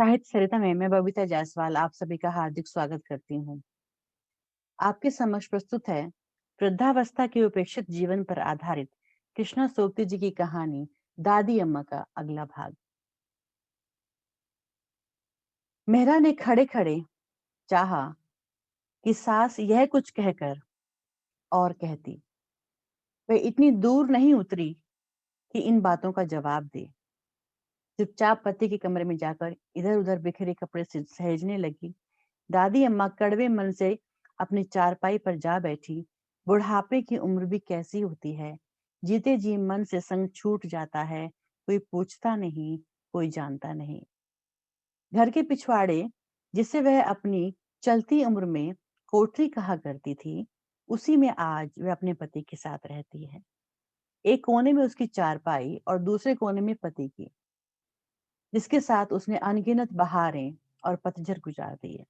साहित्य सरिता में मैं बबीता जायसवाल आप सभी का हार्दिक स्वागत करती हूँ। आपके समक्ष प्रस्तुत है वृद्धावस्था के उपेक्षित जीवन पर आधारित कृष्णा सोबती जी की कहानी दादी अम्मा का अगला भाग। मेहरा ने खड़े खड़े चाहा कि सास यह कुछ कहकर और कहती, वे इतनी दूर नहीं उतरी कि इन बातों का जवाब दे। चुपचाप पति के कमरे में जाकर इधर उधर बिखरे कपड़े से सहेजने लगी। दादी अम्मा कड़वे मन से अपनी चारपाई पर जा बैठी। बुढ़ापे की उम्र भी कैसी होती है, जीते जी मन से संग छूट जाता है। कोई पूछता नहीं, कोई जानता नहीं। घर के पिछवाड़े जिसे वह अपनी चलती उम्र में कोठरी कहा करती थी, उसी में आज वह अपने पति के साथ रहती है। एक कोने में उसकी चारपाई और दूसरे कोने में पति की, जिसके साथ उसने अनगिनत बहारें और पतझड़ गुजार दी है।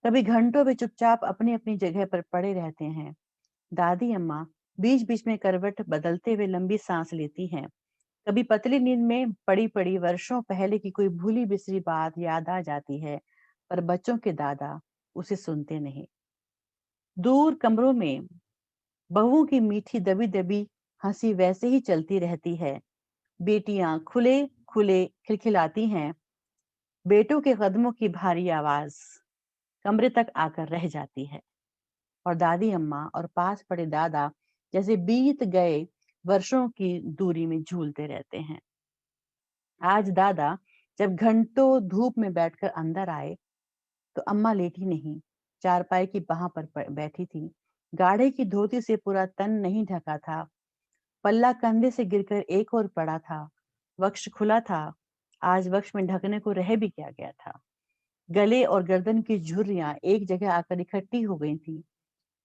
कभी घंटों वे चुपचाप अपनी अपनी जगह पर पड़े रहते हैं। दादी अम्मा बीच बीच में करवट बदलते हुए लंबी सांस लेती हैं। कभी पतली नींद में पड़ी पड़ी वर्षों पहले की कोई भूली बिसरी बात याद आ जाती है, पर बच्चों के दादा उसे सुनते नहीं। दूर कमरों में बहुओं की मीठी दबी दबी हंसी वैसे ही चलती रहती है। बेटियां खुले खुले खिलखिलाती हैं। बेटों के कदमों की भारी आवाज कमरे तक आकर रह जाती है, और दादी अम्मा और पास पड़े दादा जैसे बीत गए वर्षों की दूरी में झूलते रहते हैं। आज दादा जब घंटों धूप में बैठकर अंदर आए, तो अम्मा लेटी नहीं, चारपाई की बाह पर बैठी थी। गाढ़े की धोती से पूरा तन नहीं ढका था। पल्ला कंधे से गिरकर एक और पड़ा था। वक्ष खुला था। आज वक्ष में ढकने को रह भी क्या गया था। गले और गर्दन की झुर्रियां एक जगह आकर इकट्ठी हो गई थी।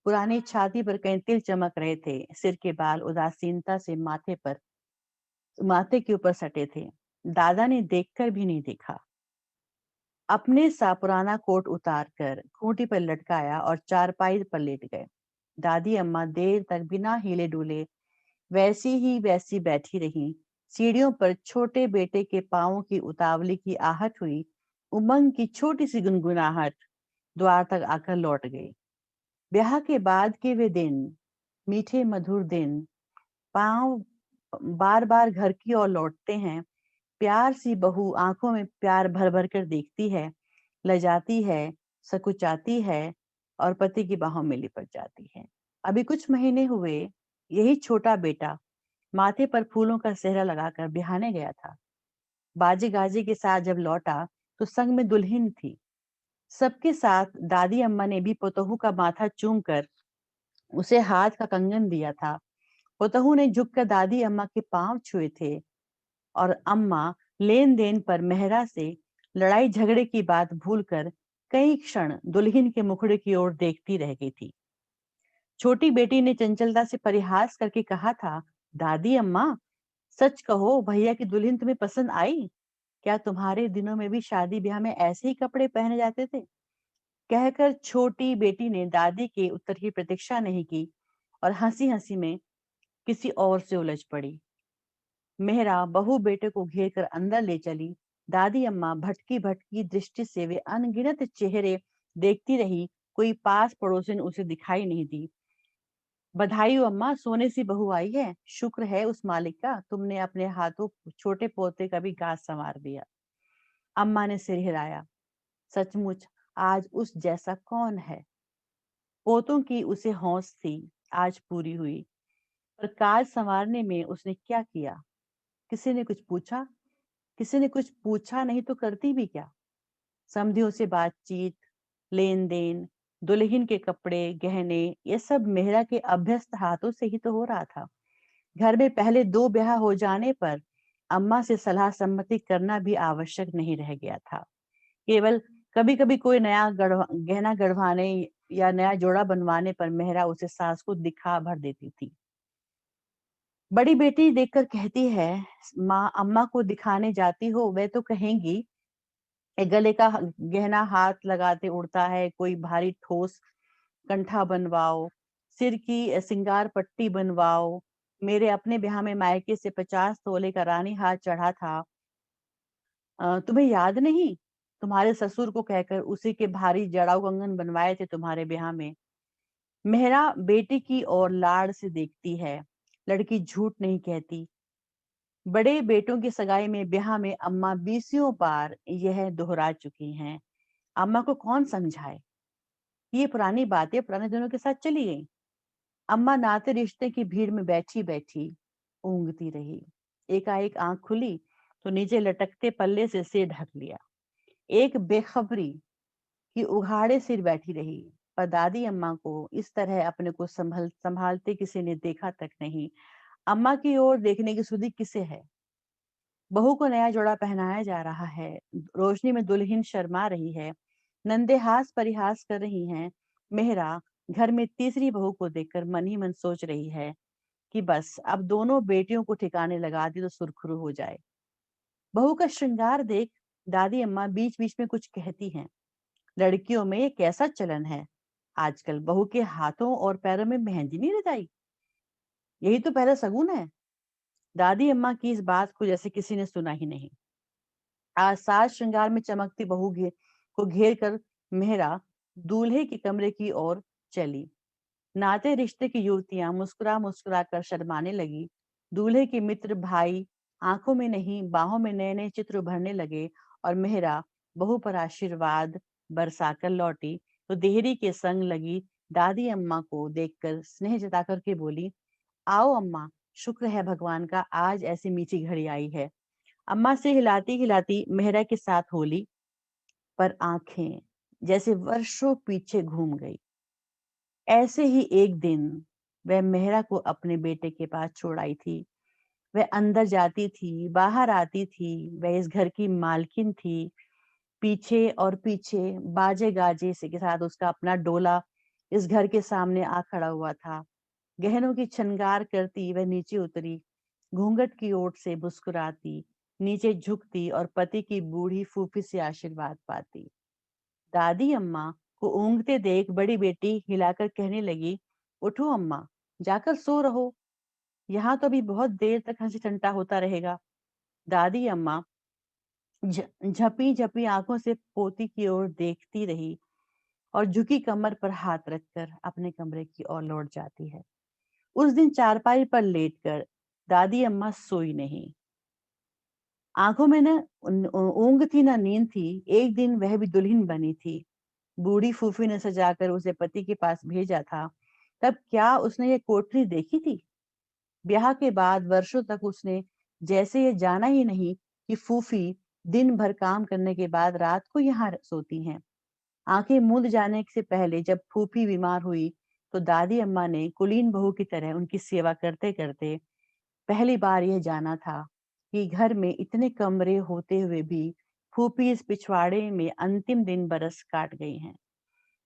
पुरानी छाती पर कई तिल चमक रहे थे। सिर के बाल उदासीनता से माथे के ऊपर सटे थे। दादा ने देखकर भी नहीं देखा। अपने सा पुराना कोट उतार कर खूंटी पर लटकाया और चारपाई पर लेट गए। दादी अम्मा देर तक बिना हिले डुले वैसी बैठी रही। सीढ़ियों पर छोटे बेटे के पांवों की उतावली की आहट हुई। उमंग की छोटी सी गुनगुनाहट द्वार तक आकर लौट गई। ब्याह के बाद के वे दिन, मीठे मधुर दिन, पांव बार बार घर की ओर लौटते हैं। प्यार सी बहू आंखों में प्यार भर भर कर देखती है, लजाती है, सकुचाती है और पति की बाहों में लिपट जाती है। अभी कुछ महीने हुए, यही छोटा बेटा माथे पर फूलों का सेहरा लगाकर बिहाने गया था। बाजे गाजे के साथ जब लौटा, तो संग में दुल्हन थी। सबके साथ दादी अम्मा ने भी पोतोहू का माथा चूम कर उसे हाथ का कंगन दिया था। पोतोहू ने झुककर दादी अम्मा के पांव छुए थे, और अम्मा लेन देन पर मेहरा से लड़ाई झगड़े की बात भूलकर कई क्षण दुल्हन के मुखड़े की ओर देखती रह गई थी। छोटी बेटी ने चंचलता से परिहास करके कहा था, दादी अम्मा, सच कहो, भैया की दुल्हन तुम्हें पसंद आई? क्या तुम्हारे दिनों में भी शादी ब्याह में ऐसे ही कपड़े पहने जाते थे? कहकर छोटी बेटी ने दादी के उत्तर की प्रतीक्षा नहीं की और हंसी हंसी में किसी और से उलझ पड़ी। मेहरा बहू बेटे को घेर कर अंदर ले चली। दादी अम्मा भटकी भटकी दृष्टि से वे अनगिनत चेहरे देखती रही। कोई पास पड़ोसन उसे दिखाई नहीं दी। बधाई हो अम्मा, सोने सी बहू आई है। शुक्र है उस मालिक का, तुमने अपने हाथों छोटे पोते का भी गाज संवार दिया। अम्मा ने सिर हिलाया। सचमुच आज उस जैसा कौन है। पोतों की उसे हौस थी, आज पूरी हुई। पर काज संवारने में उसने क्या किया? किसी ने कुछ पूछा? किसी ने कुछ पूछा नहीं तो करती भी क्या? समधियों से बातचीत, लेन देन, दुल्हन के कपड़े गहने, ये सब मेहरा के अभ्यस्त हाथों से ही तो हो रहा था। घर में पहले दो ब्याह हो जाने पर अम्मा से सलाह सम्मति करना भी आवश्यक नहीं रह गया था। केवल कभी कभी कोई नया गहना गढ़वाने या नया जोड़ा बनवाने पर मेहरा उसे सास को दिखा भर देती थी। बड़ी बेटी देखकर कहती है, माँ, अम्मा को दिखाने जाती हो, वे तो कहेंगी गले का गहना हाथ लगाते उड़ता है, कोई भारी ठोस कंठा बनवाओ, सिर की सिंगार पट्टी बनवाओ। मेरे अपने ब्याह में मायके से 50 तोले का रानी हाथ चढ़ा था, तुम्हें याद नहीं? तुम्हारे ससुर को कहकर उसी के भारी जड़ाऊ कंगन बनवाए थे तुम्हारे ब्याह में। मेहरा बेटी की ओर लाड़ से देखती है, लड़की झूठ नहीं कहती। बड़े बेटों की सगाई में ब्याह में अम्मा बीसियों बार यह दोहरा चुकी हैं। अम्मा को कौन समझाए? ये पुरानी बातें पुराने दिनों के साथ चली गई। अम्मा नाते रिश्ते की भीड़ में बैठी बैठी ऊँघती रही। एकाएक आंख खुली तो नीचे लटकते पल्ले से सिर ढक लिया। एक बेखबरी की उघाड़े सिर बैठी रही। पर दादी अम्मा को इस तरह अपने को संभालते किसी ने देखा तक नहीं। अम्मा की ओर देखने की सुधि किसे है? बहू को नया जोड़ा पहनाया जा रहा है। रोशनी में दुल्हन शर्मा रही है। नंदे हास परिहास कर रही हैं। मेहरा घर में तीसरी बहू को देखकर मन ही मन सोच रही है कि बस अब दोनों बेटियों को ठिकाने लगा दी तो सुरखुरु हो जाए। बहू का श्रृंगार देख दादी अम्मा बीच बीच में कुछ कहती हैं। लड़कियों में ये कैसा चलन है आजकल, बहू के हाथों और पैरों में मेहंदी नहीं रचाई? यही तो पहला शगुन है। दादी अम्मा की इस बात को जैसे किसी ने सुना ही नहीं। आज साज श्रृंगार में चमकती बहू को घेर कर मेहरा दूल्हे के कमरे की ओर चली। नाते रिश्ते की युवतियां मुस्कुरा मुस्कुरा कर शर्माने लगी। दूल्हे के मित्र भाई आंखों में नहीं बाहों में नए नए चित्र उभरने लगे और मेहरा बहू पर आशीर्वाद बरसाकर लौटी तो देहरी के संग लगी दादी अम्मा को देखकर स्नेह जता करके बोली, आओ अम्मा, शुक्र है भगवान का आज ऐसी मीठी घड़ी आई है। अम्मा से हिलाती हिलाती मेहरा के साथ होली, पर आंखें जैसे वर्षों पीछे घूम गई। ऐसे ही एक दिन वह मेहरा को अपने बेटे के पास छोड़ आई थी। वह अंदर जाती थी, बाहर आती थी, वह इस घर की मालकिन थी। पीछे और पीछे बाजे गाजे से के साथ उसका अपना डोला इस घर के सामने आ खड़ा हुआ था। गहनों की छनगार करती वह नीचे उतरी, घूंघट की ओट से मुस्कुराती, नीचे झुकती और पति की बूढ़ी फूफी से आशीर्वाद पाती। दादी अम्मा को ऊँघते देख बड़ी बेटी हिलाकर कहने लगी, उठो अम्मा, जाकर सो रहो, यहाँ तो अभी बहुत देर तक हंसी ठंडा होता रहेगा। दादी अम्मा झपी झपी आंखों से पोती की ओर देखती रही और झुकी कमर पर हाथ रखकर अपने कमरे की ओर लौट जाती है। उस दिन चारपाई पर लेटकर दादी अम्मा सोई नहीं। आंखों में न ऊंग थी न नींद थी। एक दिन वह भी दुल्हन बनी थी। बूढ़ी फूफी ने सजाकर उसे पति के पास भेजा था। तब क्या उसने ये कोठरी देखी थी? ब्याह के बाद वर्षों तक उसने जैसे ये जाना ही नहीं कि फूफी दिन भर काम करने के बाद रात को यहाँ सोती हैं। आंखें मूंद जाने से पहले जब फूफी बीमार हुई तो दादी अम्मा ने कुलीन बहू की तरह उनकी सेवा करते करते पहली बार यह जाना था कि घर में इतने कमरे होते हुए भी फूफी इस पिछवाड़े में अंतिम दिन बरस काट गई हैं।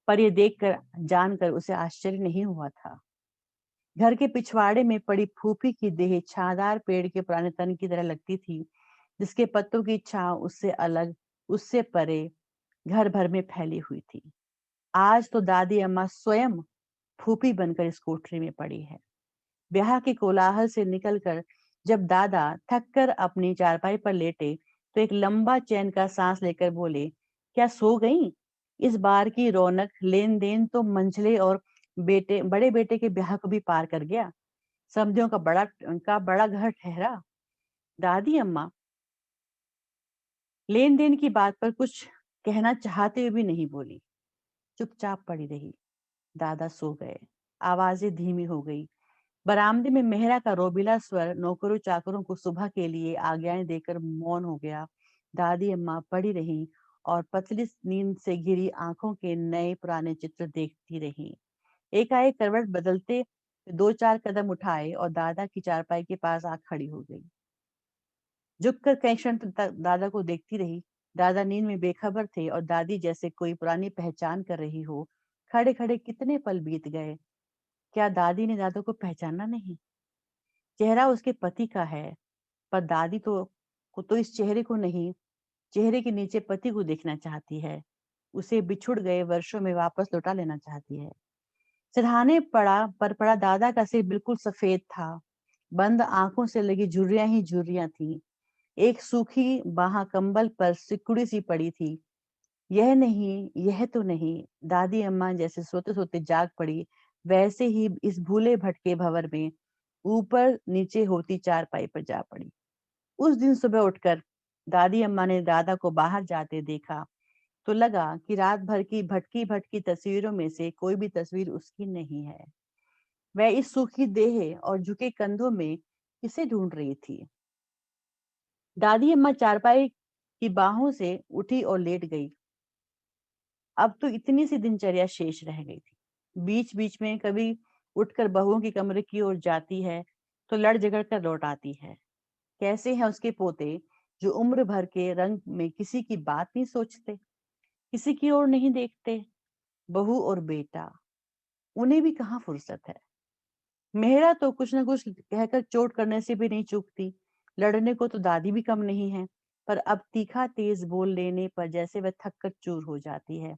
पर यह देखकर जानकर उसे आश्चर्य नहीं हुआ था। घर के पिछवाड़े में पड़ी फूफी की देह छादार पेड़ के पुराने तन की तरह लगती थी, जिसके पत्तों की छांव उससे अलग, उससे परे घर भर में फैली हुई थी। आज तो दादी अम्मा स्वयं फूफी बनकर इस कोठरी में पड़ी है। ब्याह के कोलाहल से निकलकर जब दादा थक कर अपनी चारपाई पर लेटे तो एक लंबा चैन का सांस लेकर बोले, क्या सो गई? इस बार की रौनक लेन देन तो मंझले और बड़े बेटे के ब्याह को भी पार कर गया। समधियों का बड़ा घर ठहरा। दादी अम्मा लेन देन की बात पर कुछ कहना चाहते हुए भी नहीं बोली, चुपचाप पड़ी रही। दादा सो गए। आवाजें धीमी हो गई। बरामदे में मेहरा का रोबीला स्वर नौकरों चाकरों को सुबह के लिए आज्ञाएं देकर मौन हो गया। दादी अम्मा पड़ी रही और पतली नींद से घिरी आंखों के नए पुराने चित्र देखती रही। एकाएक करवट बदलते दो चार कदम उठाए और दादा की चारपाई के पास आ खड़ी हो गई। झुककर कई क्षण तक दादा को देखती रही। दादा नींद में बेखबर थे और दादी जैसे कोई पुरानी पहचान कर रही हो। खड़े खड़े कितने पल बीत गए। क्या दादी ने दादा को पहचाना नहीं? चेहरा उसके पति का है, पर दादी तो इस चेहरे को नहीं, चेहरे के नीचे पति को देखना चाहती है। उसे बिछुड़ गए वर्षों में वापस लौटा लेना चाहती है। सिरहाने पड़ा दादा का सिर बिल्कुल सफेद था। बंद आंखों से लगी झुर्रियां ही झुर्रियां थी। एक सूखी बाह कंबल पर सिकुड़ी सी पड़ी थी। यह नहीं, यह तो नहीं। दादी अम्मा जैसे सोते-सोते जाग पड़ी, वैसे ही इस भूले भटके भंवर में ऊपर नीचे होती चारपाई पर जा पड़ी। उस दिन सुबह उठकर दादी अम्मा ने दादा को बाहर जाते देखा, तो लगा कि रात भर की भटकी-भटकी तस्वीरों में से कोई भी तस्वीर उसकी नहीं है। वह इस सूखी देह और झुके कंधों में किसे ढूंढ रही थी? दादी अम्मा चारपाई की बाहों से उठी और लेट गई। अब तो इतनी सी दिनचर्या शेष रह गई थी। बीच-बीच में कभी उठकर बहुओं के कमरे की ओर जाती है, तो लड़-झगड़ कर लौट आती है। कैसे हैं उसके पोते, जो उम्र भर के रंग में किसी की बात नहीं सोचते, किसी की ओर नहीं देखते। बहू और बेटा, उन्हें भी कहाँ फुर्सत है। मेहरा तो कुछ न कुछ कहकर चोट करने से भी नहीं चूकती। लड़ने को तो दादी भी कम नहीं है, पर अब तीखा तेज बोल लेने पर जैसे वह थक कर चूर हो जाती है।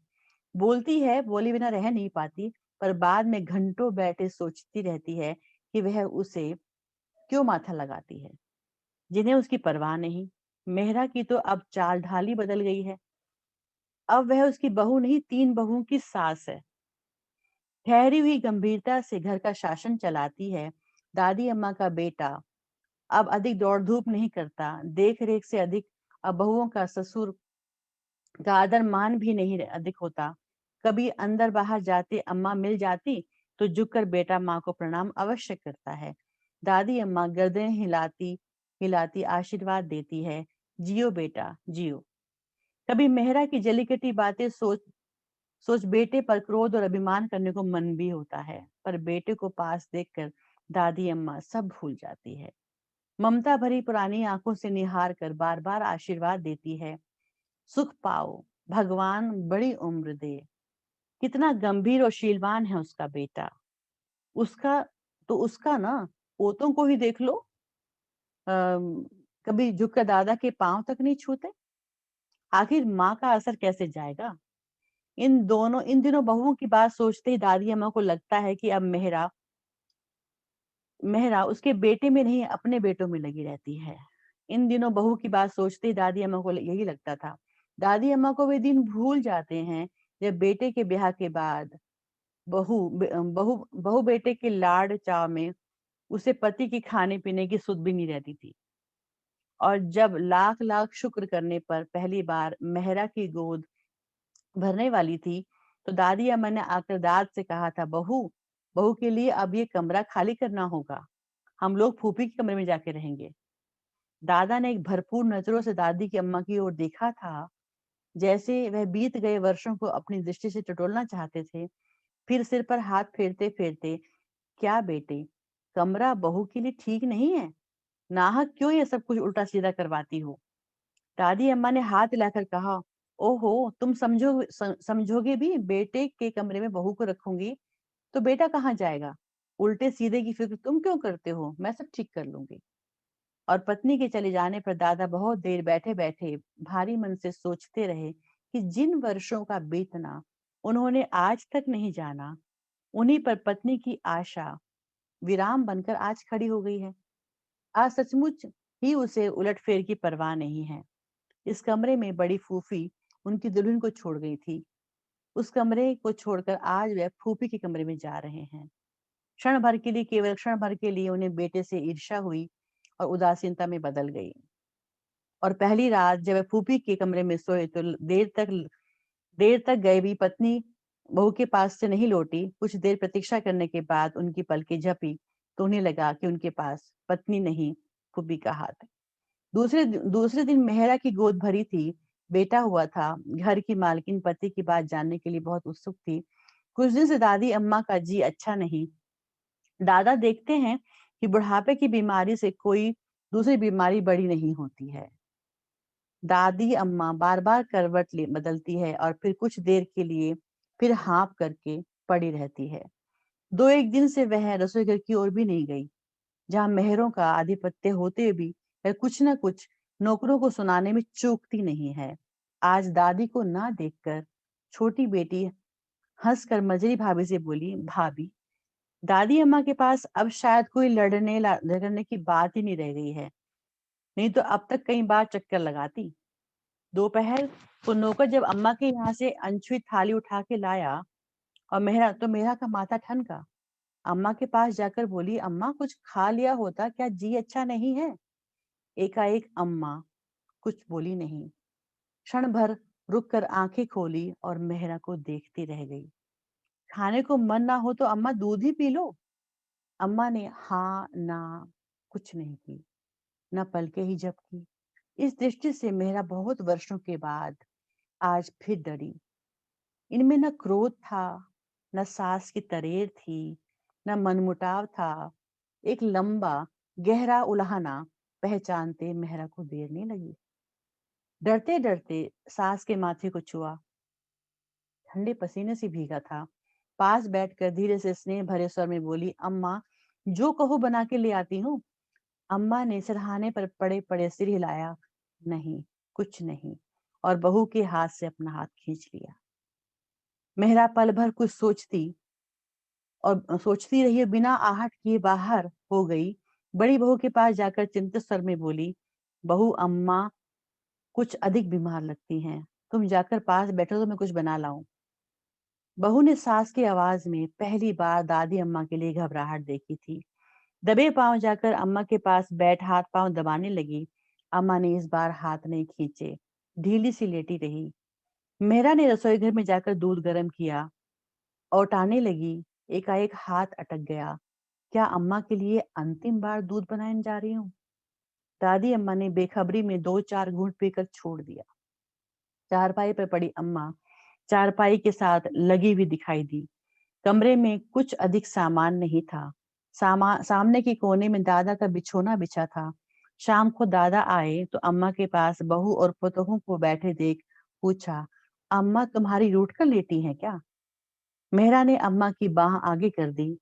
बोलती है, बोले बिना रह नहीं पाती, पर बाद में घंटों बैठे सोचती रहती है कि वह उसे क्यों माथा लगाती है, जिन्हें उसकी परवाह नहीं। मेहरा की तो अब चाल ढाल ही बदल गई है। अब वह उसकी बहू नहीं, 3 बहुओं की सास है। ठहरी हुई गंभीरता से घर का शासन चलाती है। दादी अम्मा का बेटा अब अधिक दौड़-धूप नहीं करता, देख-रेख से अधिक अब बहुओं का ससुर का आदर-मान भी नहीं अधिक होता। कभी अंदर-बाहर जाते अम्मा मिल जाती, तो झुककर बेटा माँ को प्रणाम अवश्य करता है। दादी अम्मा गर्दन हिलाती हिलाती आशीर्वाद देती है, जियो बेटा, जियो। कभी मेहरा की जली-कटी बातें सोच सोच बेटे पर क्रोध और अभिमान करने को मन भी होता है, पर बेटे को पास देखकर दादी अम्मा सब भूल जाती है। ममता भरी पुरानी आंखों से निहार कर बार-बार आशीर्वाद देती है, सुख पाओ, भगवान बड़ी उम्र दे। कितना गंभीर और शीलवान है उसका बेटा। उसका उसका ना पोतों को ही देख लो, कभी झुककर दादा के पांव तक नहीं छूते। आखिर माँ का असर कैसे जाएगा? इन दिनों बहुओं की बात सोचते ही दादी अम्मा को लगता है कि अब मेहरा मेहरा उसके बेटे में नहीं अपने बेटों में लगी रहती है। इन दिनों बहू की बात सोचते ही दादी अम्मा को यही लगता था। दादी अम्मा को वे दिन भूल जाते हैं जब बेटे के ब्याह के बाद बहू बेटे के लाड़ चाव में उसे पति की खाने पीने की सुध भी नहीं रहती थी। और जब लाख लाख शुक्र करने पर पहली बार मेहरा की गोद भरने वाली थी, तो दादी अम्मा ने आकर दाद से कहा था, बहू बहू के लिए अब ये कमरा खाली करना होगा। हम लोग फूफी के कमरे में जाके रहेंगे। दादा ने एक भरपूर नजरों से दादी की अम्मा की ओर देखा था, जैसे वह बीत गए वर्षों को अपनी दृष्टि से टटोलना चाहते थे। फिर सिर पर हाथ फेरते फेरते, क्या बेटे, कमरा बहू के लिए ठीक नहीं है? नाहक क्यों ये सब कुछ उल्टा सीधा करवाती हो? दादी अम्मा ने हाथ हिलाकर कहा, ओहो, तुम समझोगे भी, बेटे के कमरे में बहू को रखूंगी तो बेटा कहाँ जाएगा? उल्टे सीधे की फिक्र तुम क्यों करते हो? मैं सब ठीक कर लूंगी। और पत्नी के चले जाने पर दादा बहुत देर बैठे बैठे भारी मन से सोचते रहे कि जिन वर्षों का बीतना उन्होंने आज तक नहीं जाना, उन्हीं पर पत्नी की आशा विराम बनकर आज खड़ी हो गई है। आज सचमुच ही उसे उलटफेर की परवाह नहीं है। इस कमरे में बड़ी फूफी उनकी दुल्हन को छोड़ गई थी। उस कमरे को छोड़कर आज वह फूफी के कमरे में जा रहे हैं। क्षण भर के लिए, केवल क्षण भर के लिए उन्हें बेटे से ईर्ष्या हुई और उदासीनता में बदल गई। और पहली रात जब वह फूफी के कमरे में सोए, तो देर तक गए भी पत्नी बहू के पास से नहीं लौटी। कुछ देर प्रतीक्षा करने के बाद उनकी पलकें झपी, तो उन्हें लगा कि उनके पास पत्नी नहीं, फूफी का हाथ है। दूसरे दिन मेहरा की गोद भरी थी, बेटा हुआ था। घर की मालकिन पति की बात जानने के लिए बहुत उत्सुक थी। कुछ दिन से दादी अम्मा का जी अच्छा नहीं। दादा देखते हैं कि बुढ़ापे की बीमारी से कोई दूसरी बीमारी बड़ी नहीं होती है। दादी अम्मा बार-बार करवट ले बदलती है और फिर कुछ देर के लिए फिर हाँफ करके पड़ी रहती है। 2-1 दिन से वह रसोई घर की ओर भी नहीं गई, जहाँ मेहरों का आधिपत्य होते हुए भी वह कुछ न कुछ नौकरों को सुनाने में चूकती नहीं है। आज दादी को ना देखकर छोटी बेटी हंसकर मजरी भाभी से बोली, भाभी, दादी अम्मा के पास अब शायद कोई झगड़ने की बात ही नहीं रह गई है, नहीं तो अब तक कई बार चक्कर लगाती। दोपहर को नौकर जब अम्मा के यहाँ से अनछुई थाली उठा के लाया और मेहरा का माथा ठनका। अम्मा के पास जाकर बोली, अम्मा कुछ खा लिया होता, क्या जी अच्छा नहीं है? एकाएक अम्मा कुछ बोली नहीं। क्षण भर रुक कर आंखें खोली और मेहरा को देखती रह गई। खाने को मन ना हो तो अम्मा दूध ही पी लो। अम्मा ने हाँ ना कुछ नहीं की, न पलके ही झपकी। इस दृष्टि से मेहरा बहुत वर्षों के बाद आज फिर डरी। इनमें न क्रोध था, न सास की तरेर थी, न मनमुटाव था। एक लंबा गहरा उल्हाना पहचानते मेहरा को देर नहीं लगी। डरते डरते सास के माथे को छुआ, ठंडे पसीने से भीगा था। पास बैठकर धीरे से स्नेह भरे स्वर में बोली, अम्मा जो कहो बना के ले आती हूँ। अम्मा ने सिरहाने पर पड़े पड़े सिर हिलाया, नहीं कुछ नहीं, और बहू के हाथ से अपना हाथ खींच लिया। मेहरा पल भर कुछ सोचती रही, बिना आहट किए बाहर हो गई। बड़ी बहू के पास जाकर चिंतित स्वर में बोली, बहू अम्मा कुछ अधिक बीमार लगती हैं, तुम जाकर पास बैठो तो मैं कुछ बना लाऊं। बहू ने सास की आवाज में पहली बार दादी अम्मा के लिए घबराहट देखी थी। दबे पांव जाकर अम्मा के पास बैठ हाथ पांव दबाने लगी। अम्मा ने इस बार हाथ नहीं खींचे, ढीली सी लेटी रही। मेहरा ने रसोई घर में जाकर दूध गर्म किया और टाने लगी। एकाएक हाथ अटक गया। क्या अम्मा के लिए अंतिम बार दूध बनाने जा रही हूँ? दादी अम्मा ने बेखबरी में 2-4 घूंट पीकर छोड़ दिया। चारपाई पर पड़ी अम्मा चारपाई के साथ लगी हुई दिखाई दी। कमरे में कुछ अधिक सामान नहीं था। सामने के कोने में दादा का बिछोना बिछा था। शाम को दादा आए तो अम्मा के पास बहू और पुतोहू को बैठे देख पूछा, अम्मा तुम्हारी रूठ कर लेटी हैं क्या? मेहरा ने अम्मा की बाह आगे कर दी।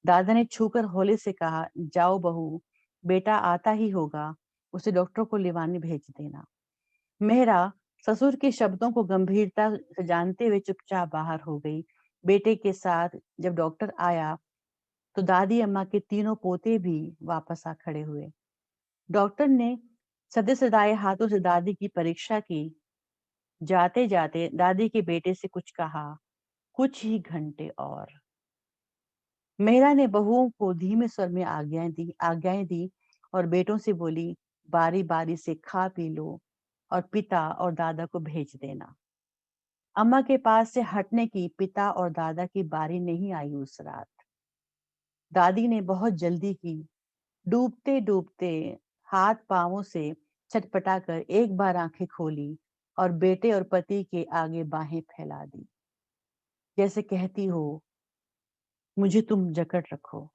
दादा ने छूकर होले से कहा, जाओ बहू, बेटा आता ही होगा, उसे डॉक्टर को लिवाने भेज देना। मेहरा ससुर के शब्दों को गंभीरता से जानते हुए चुपचाप बाहर हो गई। बेटे के साथ जब डॉक्टर आया तो दादी अम्मा के तीनों पोते भी वापस आ खड़े हुए। डॉक्टर ने सदे सदाए हाथों से दादी की परीक्षा की। जाते जाते दादी के बेटे से कुछ कहा, कुछ ही घंटे और। मेहरा ने बहुओं को धीमे स्वर में आज्ञाएं दी और बेटों से बोली, बारी बारी से खा पी लो और पिता और दादा को भेज देना। अम्मा के पास से हटने की पिता और दादा की बारी नहीं आई उस रात। दादी ने बहुत जल्दी की। डूबते डूबते हाथ पांवों से छटपटाकर एक बार आंखें खोली और बेटे और पति के आगे बाहें फैला दी, जैसे कहती हो, मुझे तुम जकड़ रखो,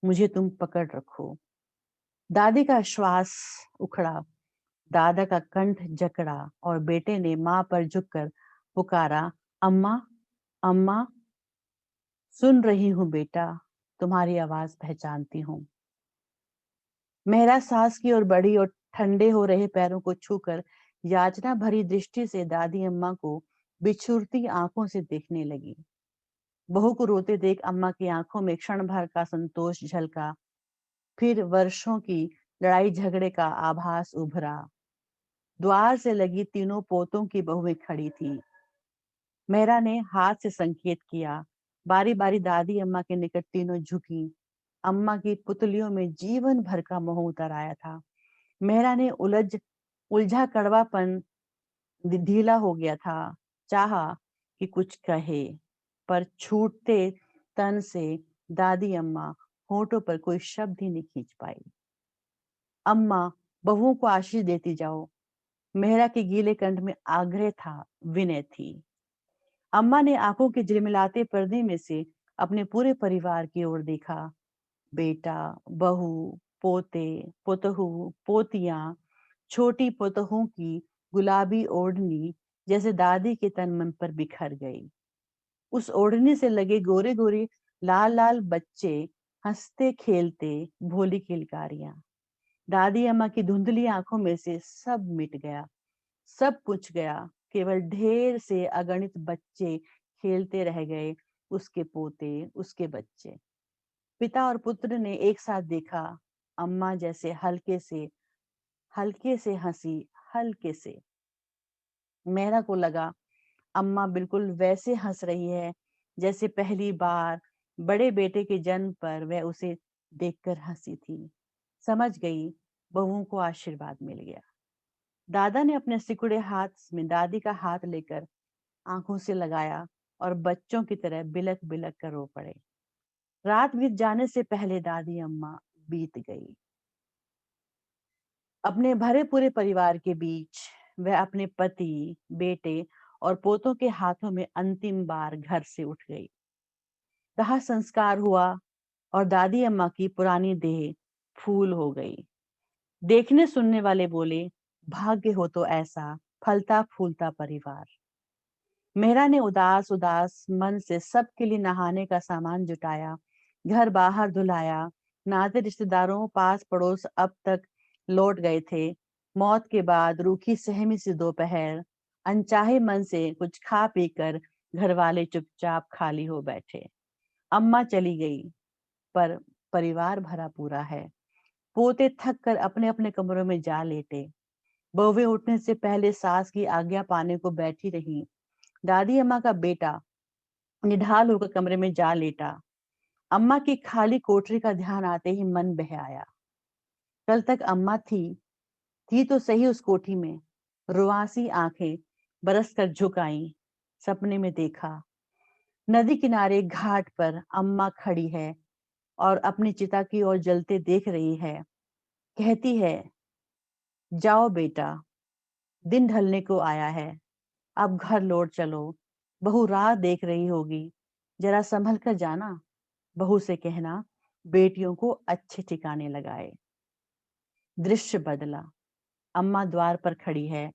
मुझे तुम पकड़ रखो। दादी का श्वास उखड़ा, दादा का कंठ जकड़ा और बेटे ने मां पर झुककर पुकारा, अम्मा अम्मा, सुन रही हूँ बेटा, तुम्हारी आवाज पहचानती हूँ। मेहरा सास की ओर बढ़ी और ठंडे हो रहे पैरों को छूकर याचना भरी दृष्टि से दादी अम्मा को बिछुरती आंखों से देखने लगी। बहू को रोते देख अम्मा की आंखों में क्षण भर का संतोष झलका, फिर वर्षों की लड़ाई झगड़े का आभास उभरा। द्वार से लगी तीनों पोतों की बहुएं खड़ी थी। मेहरा ने हाथ से संकेत किया। बारी बारी दादी अम्मा के निकट तीनों झुकी। अम्मा की पुतलियों में जीवन भर का मोह उतर आया था। मेहरा ने उलझा कड़वापन ढीला हो गया था। चाहा कि कुछ कहे, पर छूटते तन से दादी अम्मा होठों पर कोई शब्द ही नहीं खींच पाई। अम्मा, बहुओं को आशीष देती जाओ। मेहरा के गीले कंठ में आग्रह था, विनय थी। अम्मा ने आंखों के झिलमिलाते पर्दे में से अपने पूरे परिवार की ओर देखा। बेटा, बहू, पोते, पोतहू, पोतियां, छोटी पोतोहू की गुलाबी ओढ़नी जैसे दादी के तन मन पर बिखर गई। उस ओढ़नी से लगे गोरे गोरे लाल लाल बच्चे, हंसते खेलते, भोली किलकारियां। दादी अम्मा की धुंधली आंखों में से सब मिट गया, सब पूछ गया। केवल ढेर से अगणित बच्चे खेलते रह गए, उसके पोते, उसके बच्चे। पिता और पुत्र ने एक साथ देखा। अम्मा जैसे हल्के से हंसी, हल्के से। मेहरा को लगा अम्मा बिल्कुल वैसे हंस रही है जैसे पहली बार बड़े बेटे के जन्म पर वह उसे देखकर हंसी थी। समझ गई, बहुओं को आशीर्वाद मिल गया। दादा ने अपने सिकुड़े हाथ में दादी का हाथ लेकर आंखों से लगाया और बच्चों की तरह बिलक बिलक कर रो पड़े। रात बीत जाने से पहले दादी अम्मा बीत गई। अपने भरे पूरे परिवार के बीच वह अपने पति, बेटे और पोतों के हाथों में अंतिम बार घर से उठ गई। दाह संस्कार हुआ और दादी अम्मा की पुरानी देह फूल हो गई। देखने सुनने वाले बोले, भाग्य हो तो ऐसा फलता फूलता परिवार। मेहरा ने उदास उदास मन से सबके लिए नहाने का सामान जुटाया, घर बाहर धुलाया। नाते रिश्तेदारों पास पड़ोस अब तक लौट गए थे। मौत के बाद रूखी सहमी सी दोपहर, अनचाहे मन से कुछ खा पी कर घर वाले चुपचाप खाली हो बैठे। अम्मा चली गई, पर परिवार भरा पूरा है। पोते थक कर अपने अपने कमरों में जा लेटे। बहुएं उठने से पहले सास की आज्ञा पाने को बैठी रही। दादी अम्मा का बेटा निढाल होकर कमरे में जा लेटा। अम्मा की खाली कोठरी का ध्यान आते ही मन बह आया। कल तक अम्मा थी तो सही उस कोठी में। रुआसी आंखें बरस कर झुक आईं। सपने में देखा, नदी किनारे घाट पर अम्मा खड़ी है और अपनी चिता की ओर जलते देख रही है। कहती है, जाओ बेटा, दिन ढलने को आया है, अब घर लौट चलो। बहू राह देख रही होगी, जरा संभल कर जाना। बहू से कहना बेटियों को अच्छे ठिकाने लगाए। दृश्य बदला। अम्मा द्वार पर खड़ी है,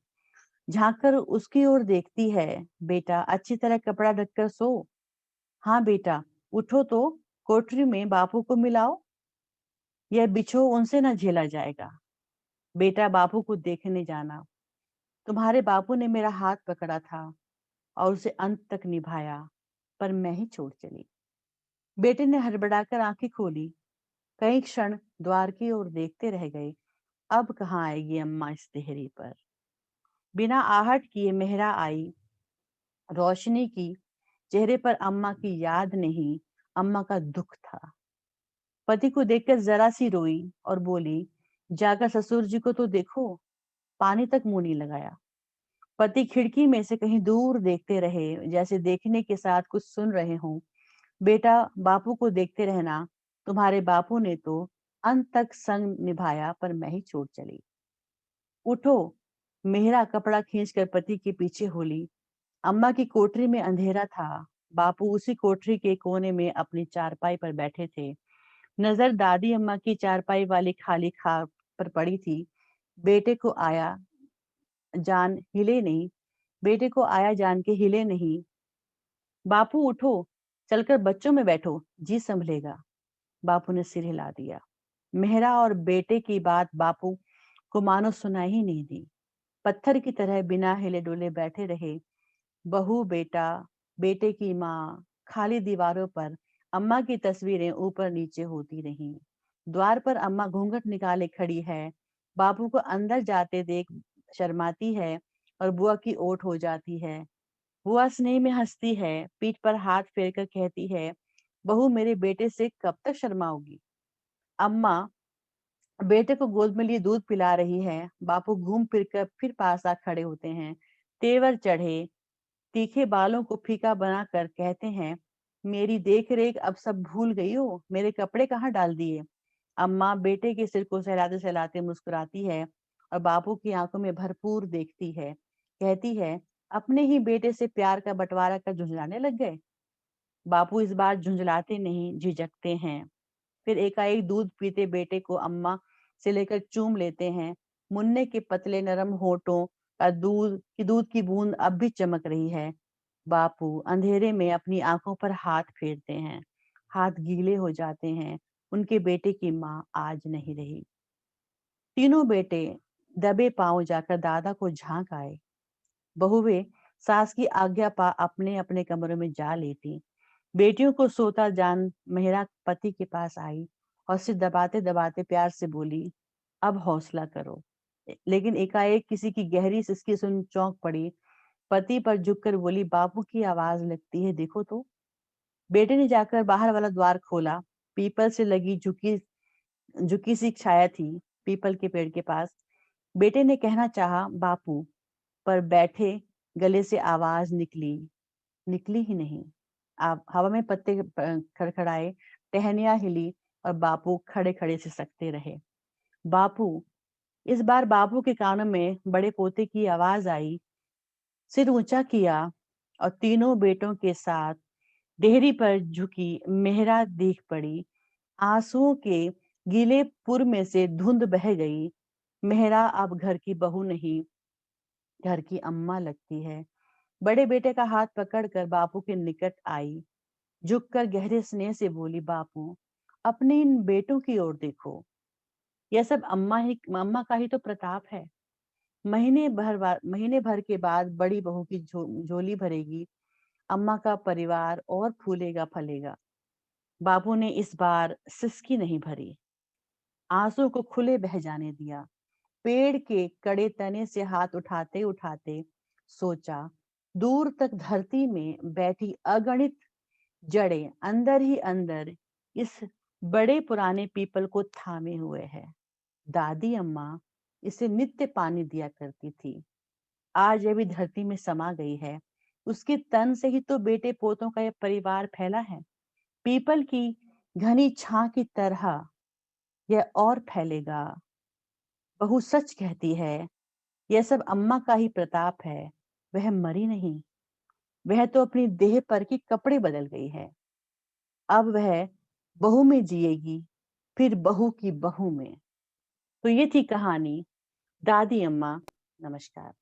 झांक कर उसकी ओर देखती है। बेटा, अच्छी तरह कपड़ा ढककर सो। हाँ बेटा, उठो तो, कोठरी में बापू को मिलाओ। यह बिछो उनसे न झेला जाएगा। बेटा, बापू को देखने जाना। तुम्हारे बापू ने मेरा हाथ पकड़ा था और उसे अंत तक निभाया, पर मैं ही छोड़ चली। बेटे ने हड़बड़ाकर आंखें खोली। कई क्षण द्वार की ओर देखते रह गए। अब कहाँ आएगी अम्मा इस देहरी पर। बिना आहट किए मेहरा आई। रोशनी की चेहरे पर अम्मा की याद नहीं, अम्मा का दुख था। पति को देखकर जरा सी रोई और बोली, जाकर ससुर जी को तो देखो। पानी तक मुंह नहीं लगाया। पति खिड़की में से कहीं दूर देखते रहे, जैसे देखने के साथ कुछ सुन रहे हों। बेटा, बापू को देखते रहना। तुम्हारे बापू ने तो अंत तक संग निभाया, पर मैं ही छोड़ चली। उठो। मेहरा कपड़ा खींचकर पति के पीछे होली। अम्मा की कोठरी में अंधेरा था। बापू उसी कोठरी के कोने में अपनी चारपाई पर बैठे थे। नजर दादी अम्मा की चारपाई वाली खाली खाट पर पड़ी थी। बेटे को आया जान हिले नहीं। बेटे को आया जान के हिले नहीं। बापू उठो, चलकर बच्चों में बैठो, जी संभलेगा। बापू ने सिर हिला दिया। मेहरा और बेटे की बात बापू को मानो सुनाई ही नहीं दी। पत्थर की तरह बिना हिले डुले बैठे रहे। बहू, बेटा, बेटे की माँ, खाली दीवारों पर अम्मा की तस्वीरें ऊपर नीचे होती रहीं। द्वार पर अम्मा घूंघट निकाले खड़ी है। बापू को अंदर जाते देख शर्माती है और बुआ की ओट हो जाती है। बुआ स्नेह में हंसती है, पीठ पर हाथ फेर कर कहती है, बहू मेरे बेटे से कब तक शर्माओगी। अम्मा बेटे को गोद में लिए दूध पिला रही है। बापू घूम फिर कर फिर पास आ खड़े होते हैं। तेवर चढ़े, तीखे बालों को फीका बनाकर कहते हैं, मेरी देख रेख अब सब भूल गई हो, मेरे कपड़े कहाँ डाल दिए। अम्मा बेटे के सिर को सहलाते सहलाते मुस्कुराती है और बापू की आंखों में भरपूर देखती है। कहती है, अपने ही बेटे से प्यार का बंटवारा कर झुंझलाने लग गए। बापू इस बार झुंझलाते नहीं, झिझकते हैं। फिर एकाएक दूध पीते बेटे को अम्मा से लेकर चूम लेते हैं। मुन्ने के पतले नरम होठों का दूध की बूंद अब भी चमक रही है। बापू अंधेरे में अपनी आंखों पर हाथ फेरते हैं। हाथ गीले हो जाते हैं। उनके बेटे की माँ आज नहीं रही। तीनों बेटे दबे पांव जाकर दादा को झांक आए। बहुएं सास की आज्ञा पा अपने अपने कमरों में जा लेती। बेटियों को सोता जान मेहरा पति के पास आई और सिर दबाते दबाते प्यार से बोली, अब हौसला करो। लेकिन एकाएक किसी की गहरी सिसकी सुन चौंक पड़ी। पति पर झुककर बोली, बापू की आवाज लगती है, देखो तो। बेटे ने जाकर बाहर वाला द्वार खोला। पीपल से लगी झुकी झुकी सी छाया थी पीपल के पेड़ के पास। बेटे ने कहना चाहा, बापू, पर बैठे गले से आवाज निकली निकली ही नहीं। आप हवा में पत्ते खड़खड़ाए, टहनियां हिली और बापू खड़े खड़े से सकते रहे। बापू, इस बार बापू के कानों में बड़े पोते की आवाज आई। सिर ऊंचा किया और तीनों बेटों के साथ देहरी पर झुकी मेहरा देख पड़ी। आंसुओं के गीले पुर में से धुंध बह गई। मेहरा अब घर की बहू नहीं, घर की अम्मा लगती है। बड़े बेटे का हाथ पकड़कर बापू के निकट आई, झुककर गहरे स्नेह से बोली, बापू, अपने इन बेटों की ओर देखो। यह सब अम्मा का ही तो प्रताप है। महीने भर के बाद बड़ी बहू की झोली भरेगी। अम्मा का परिवार और फूलेगा फलेगा। बापू ने इस बार सिसकी नहीं भरी, आंसू को खुले बह जाने दिया। पेड़ के कड़े तने से हाथ उठाते उठाते सोचा, दूर तक धरती में बैठी अगणित जड़ें अंदर ही अंदर इस बड़े पुराने पीपल को थामे हुए है। दादी अम्मा इसे नित्य पानी दिया करती थी। आज यह भी धरती में समा गई है। उसके तन से ही तो बेटे पोतों का यह परिवार फैला है। पीपल की घनी छां की तरह यह और फैलेगा। बहू सच कहती है, यह सब अम्मा का ही प्रताप है। वह मरी नहीं, वह तो अपनी देह पर के कपड़े बदल गई है। अब वह बहू में जिएगी, फिर बहू की बहू में। तो ये थी कहानी दादी अम्मा। नमस्कार।